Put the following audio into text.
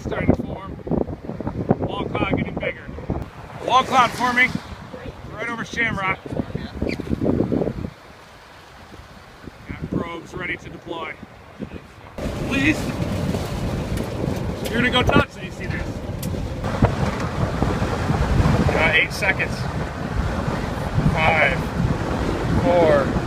cloud starting to form. Wall cloud getting bigger. Wall cloud forming right over Shamrock. Got probes ready to deploy. Please. You're gonna go touch so you see this. 8 seconds. 5, 4,